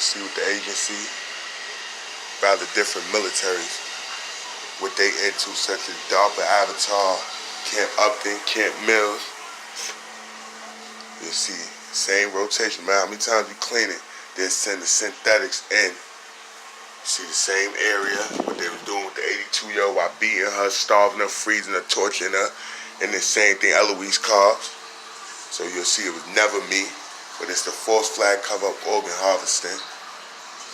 See what the agency, rather different militaries, what they into, such as DARPA, Avatar, Camp Upton, Camp Mills. You'll see same rotation, man. How many times you clean it, they'll send the synthetics in. See the same area, what they was doing with the 82-year-old while beating her, starving her, freezing her, torturing her, and the same thing Eloise Cobbs. So you'll see it was never me, but it's the false flag cover-up organ harvesting.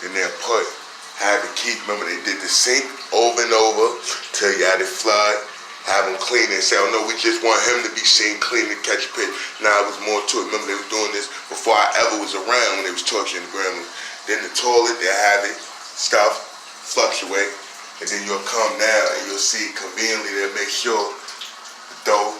Then they'll have the key. Remember, they did the sink over and over till you had it flood, have them clean it and say, oh no, we just want him to be seen clean and catch a pitch. Now it was more to it. Remember, they were doing this before I ever was around when they was torturing the grandmas. Then the toilet, they'll have it, stuff, fluctuate, and then you'll come down and you'll see conveniently they'll make sure the dough,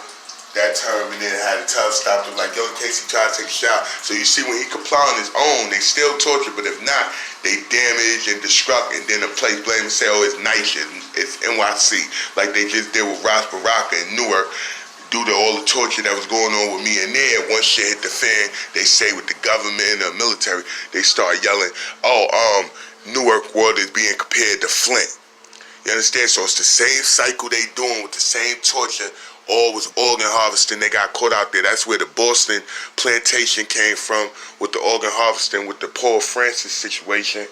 that term, and then had a tub stop them like, yo, in case he tried to take a shower. So you see when he comply on his own, they still torture, but if not, they damage and destruct, and then the place blame and say, oh, it's NYCHA, it's NYC, like they just did with Ras Baraka in Newark, due to all the torture that was going on with me in there. Once shit hit the fan, they say with the government and the military, they start yelling, oh, Newark water is being compared to Flint. You understand? So it's the same cycle they doing with the same torture. All was organ harvesting. They got caught out there. That's where the Boston plantation came from, with the organ harvesting, with the Paul Francis situation.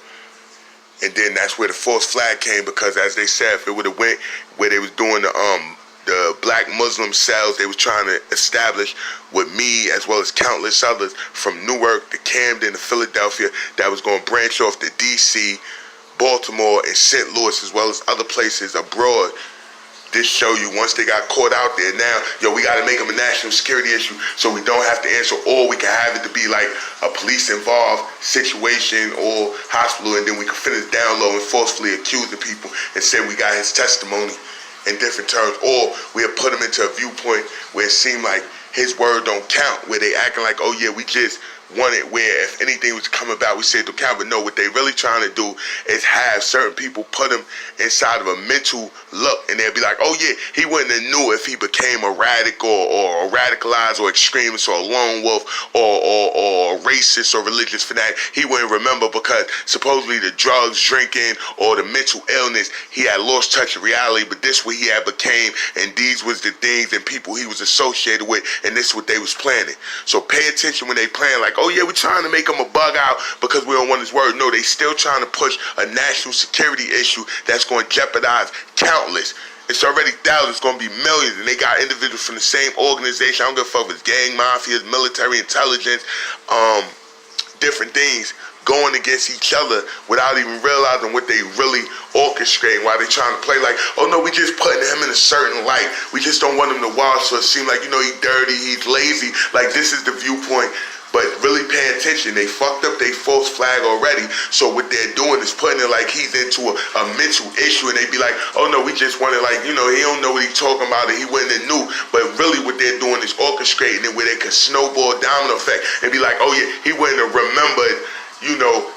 And then that's where the false flag came, because as they said, if it would have went where they was doing the black Muslim cells they was trying to establish with me, as well as countless others from Newark to Camden to Philadelphia, that was going to branch off to D.C., Baltimore, and St. Louis, as well as other places abroad. This show you, once they got caught out there, now, yo, we got to make them a national security issue so we don't have to answer, or we can have it to be like a police-involved situation or hospital, and then we can finish down low and falsely accusing people and say we got his testimony in different terms, or we'll put him into a viewpoint where it seemed like his word don't count, where they acting like, oh yeah, we just want it, where if anything was to come about, we say it don't count. But no, what they really trying to do is have certain people put them inside of a mental look, and they'll be like, oh yeah, he wouldn't have knew if he became a radical or a radicalized or extremist or a lone wolf or a racist or religious fanatic. He wouldn't remember because supposedly the drugs, drinking, or the mental illness, he had lost touch of reality, but this what he had became, and these was the things and people he was associated with, and this is what they was planning. So pay attention when they plan like, oh yeah, we're trying to make him a bug out because we don't want his word. No, they still trying to push a national security issue that's going to jeopardize countless. It's already thousands, it's going to be millions, and they got individuals from the same organization. I don't give a fuck if it's gang, mafias, military, intelligence, different things going against each other without even realizing what they really orchestrating, while they trying to play like, oh no, we just putting him in a certain light. We just don't want him to watch, so it seems like, you know, he's dirty, he's lazy. Like, this is the viewpoint. But really pay attention, they fucked up their false flag already. So what they're doing is putting it like he's into a mental issue, and they be like, oh no, we just wanted, like, you know, he don't know what he's talking about, and he wouldn't have knew. But really what they're doing is orchestrating it where they can snowball domino effect and be like, oh yeah, he wouldn't have remembered, you know,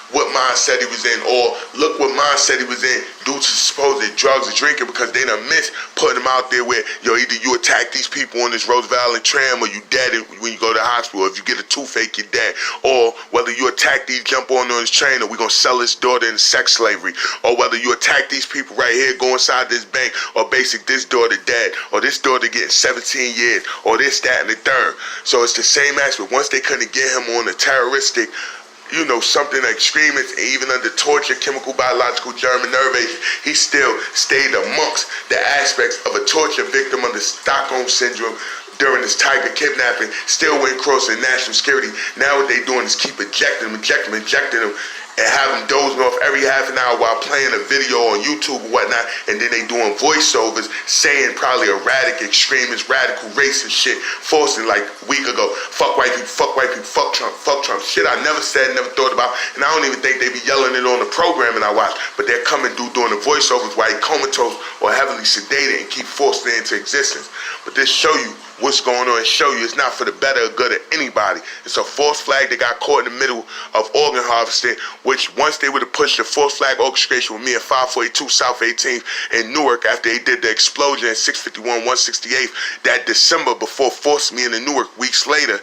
what mindset he was in, or look what mindset he was in due to supposed drugs and drinking, because they done missed putting him out there where, yo, either you attack these people on this Roosevelt Island tram, or you dead when you go to the hospital. If you get a toothache, you're dead. Or whether you attack these, jump on this train, or we gonna sell this daughter into sex slavery. Or whether you attack these people right here, go inside this bank, or basic this daughter dead, or this daughter getting 17 years, or this, that, and the third. So it's the same aspect. Once they couldn't get him on a terroristic, you know, something extremist, and even under torture, chemical, biological, German nerve agent, he still stayed amongst the aspects of a torture victim under Stockholm Syndrome during this Tiger kidnapping, still went crossing national security. Now what they doing is keep injecting them, and have them dozing off every half an hour while playing a video on YouTube or whatnot, and then they doing voiceovers saying probably erratic, extremist, radical, racist shit, forcing like a week ago, fuck white people, fuck Trump, shit I never said, never thought about, and I don't even think they be yelling it on the programming I watch, but they're coming through doing the voiceovers while they comatose or heavily sedated and keep forcing it into existence. But this show you what's going on and show you it's not for the better or good of anybody. It's a false flag that got caught in the middle of organ harvesting, which once they would have pushed the false flag orchestration with me at 542 South 18th in Newark after they did the explosion at 651 168th that December, before forcing me into Newark weeks later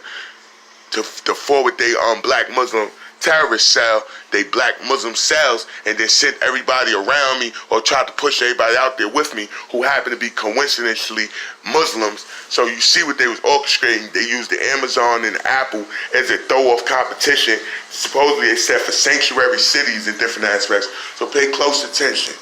to forward they black Muslim terrorist cell, they black Muslim cells, and then sent everybody around me or tried to push everybody out there with me who happened to be coincidentally Muslims. So you see what they was orchestrating. They used the Amazon and the Apple as a throw-off competition. Supposedly they said for sanctuary cities in different aspects. So pay close attention.